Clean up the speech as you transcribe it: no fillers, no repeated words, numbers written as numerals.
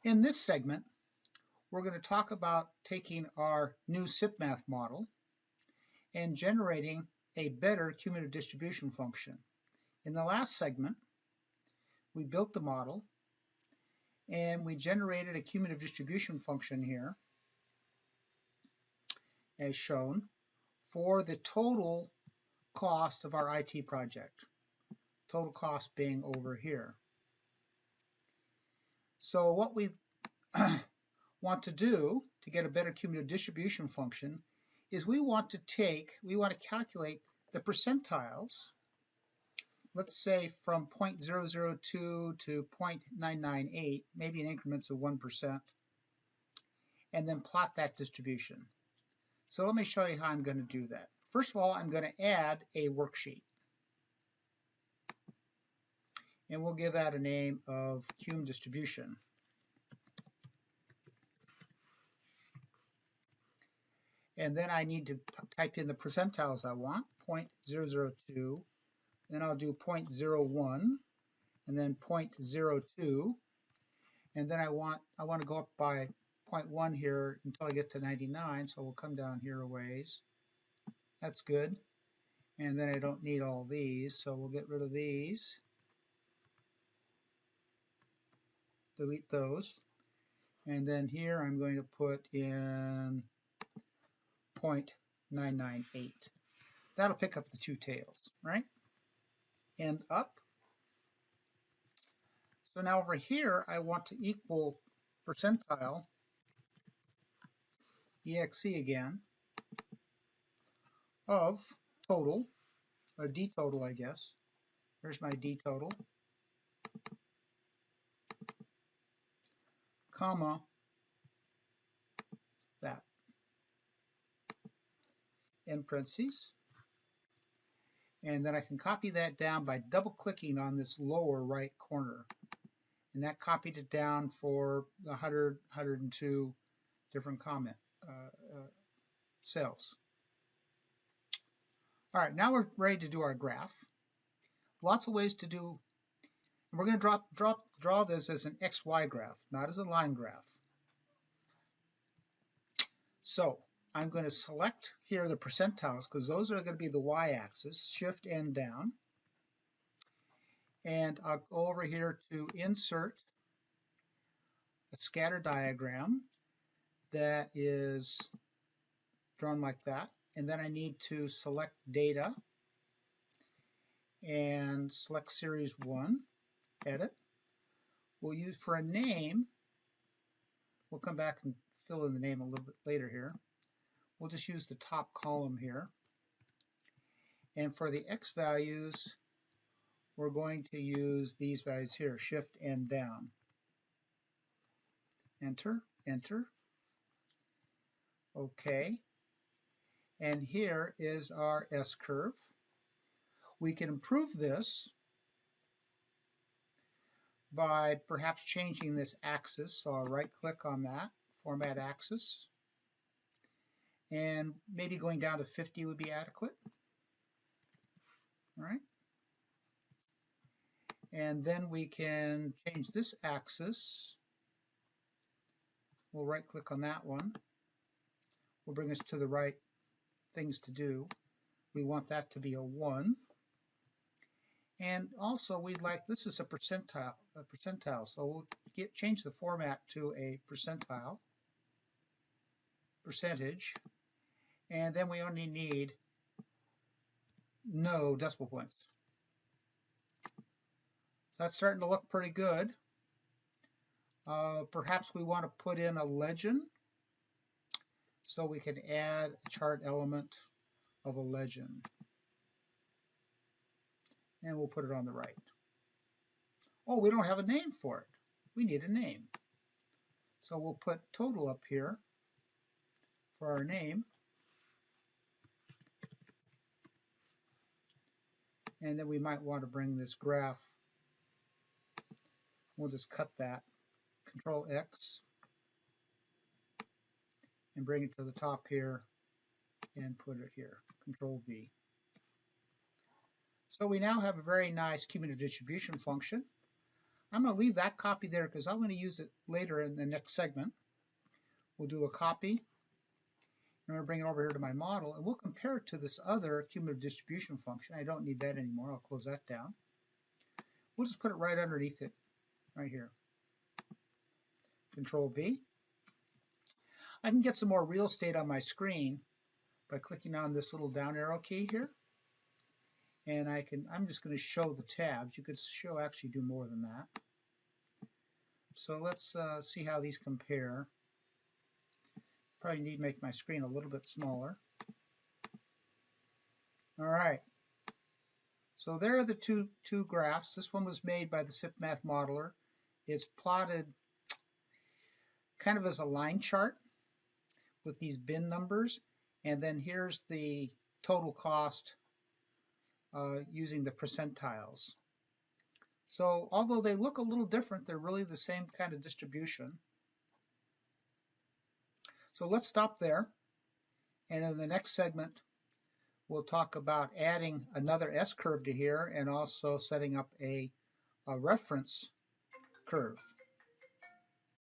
In this segment, we're going to talk about taking our new SIPmath model and generating a better cumulative distribution function. In the last segment, we built the model and we generated a cumulative distribution function here, as shown, for the total cost of our IT project, total cost being over here. So what we want to do to get a better cumulative distribution function is we want to calculate the percentiles, let's say from 0.002 to 0.998, maybe in increments of 1%, and then plot that distribution. So let me show you how I'm going to do that. First of all, I'm going to add a worksheet. And we'll give that a name of cum distribution. And then I need to type in the percentiles I want, 0.002, then I'll do 0.01, and then 0.02, and then I want to go up by 0.1 here until I get to 99, so we'll come down here a ways. That's good. And then I don't need all these, so we'll get rid of these. Delete those. And then here I'm going to put in 0.998. That'll pick up the two tails, right? And up. So now over here, I want to equal percentile, exe again, of total, or d total, I guess. There's my d total, comma, that, in parentheses. And then I can copy that down by double-clicking on this lower right corner. And that copied it down for 100, 102 different cells. All right, now we're ready to do our graph. Lots of ways to do. We're going to draw this as an XY graph, not as a line graph. So I'm going to select here the percentiles because those are going to be the y-axis, shift N down. And I'll go over here to insert a scatter diagram that is drawn like that. And then I need to select data and select series 1, edit. We'll use for a name, we'll come back and fill in the name a little bit later here. We'll just use the top column here. And for the X values, we're going to use these values here, shift N down. Enter, enter. Okay. And here is our S-curve. We can improve this by perhaps changing this axis. So I'll right-click on that, Format Axis. And maybe going down to 50 would be adequate. All right. And then we can change this axis. We'll right-click on that one. We'll bring us to the right things to do. We want that to be a 1. And also we'd like, this is a percentile, so we'll change the format to a percentage, and then we only need no decimal points. So that's starting to look pretty good. Perhaps we want to put in a legend, so we can add a chart element of a legend. And we'll put it on the right. Oh, we don't have a name for it. We need a name. So we'll put total up here for our name. And then we might want to bring this graph. We'll just cut that. Control X. And bring it to the top here and put it here. Control V. So we now have a very nice cumulative distribution function. I'm going to leave that copy there because I'm going to use it later in the next segment. We'll do a copy. I'm going to bring it over here to my model, and we'll compare it to this other cumulative distribution function. I don't need that anymore. I'll close that down. We'll just put it right underneath it, right here. Control V. I can get some more real estate on my screen by clicking on this little down arrow key here. And I'm just going to show the tabs. You could actually do more than that. So let's see how these compare. Probably need to make my screen a little bit smaller. All right. So there are the two graphs. This one was made by the SIPmart modeler. It's plotted kind of as a line chart with these bin numbers. And then here's the total cost using the percentiles. So although they look a little different, they're really the same kind of distribution. So let's stop there. And in the next segment, we'll talk about adding another S-curve to here and also setting up a reference curve.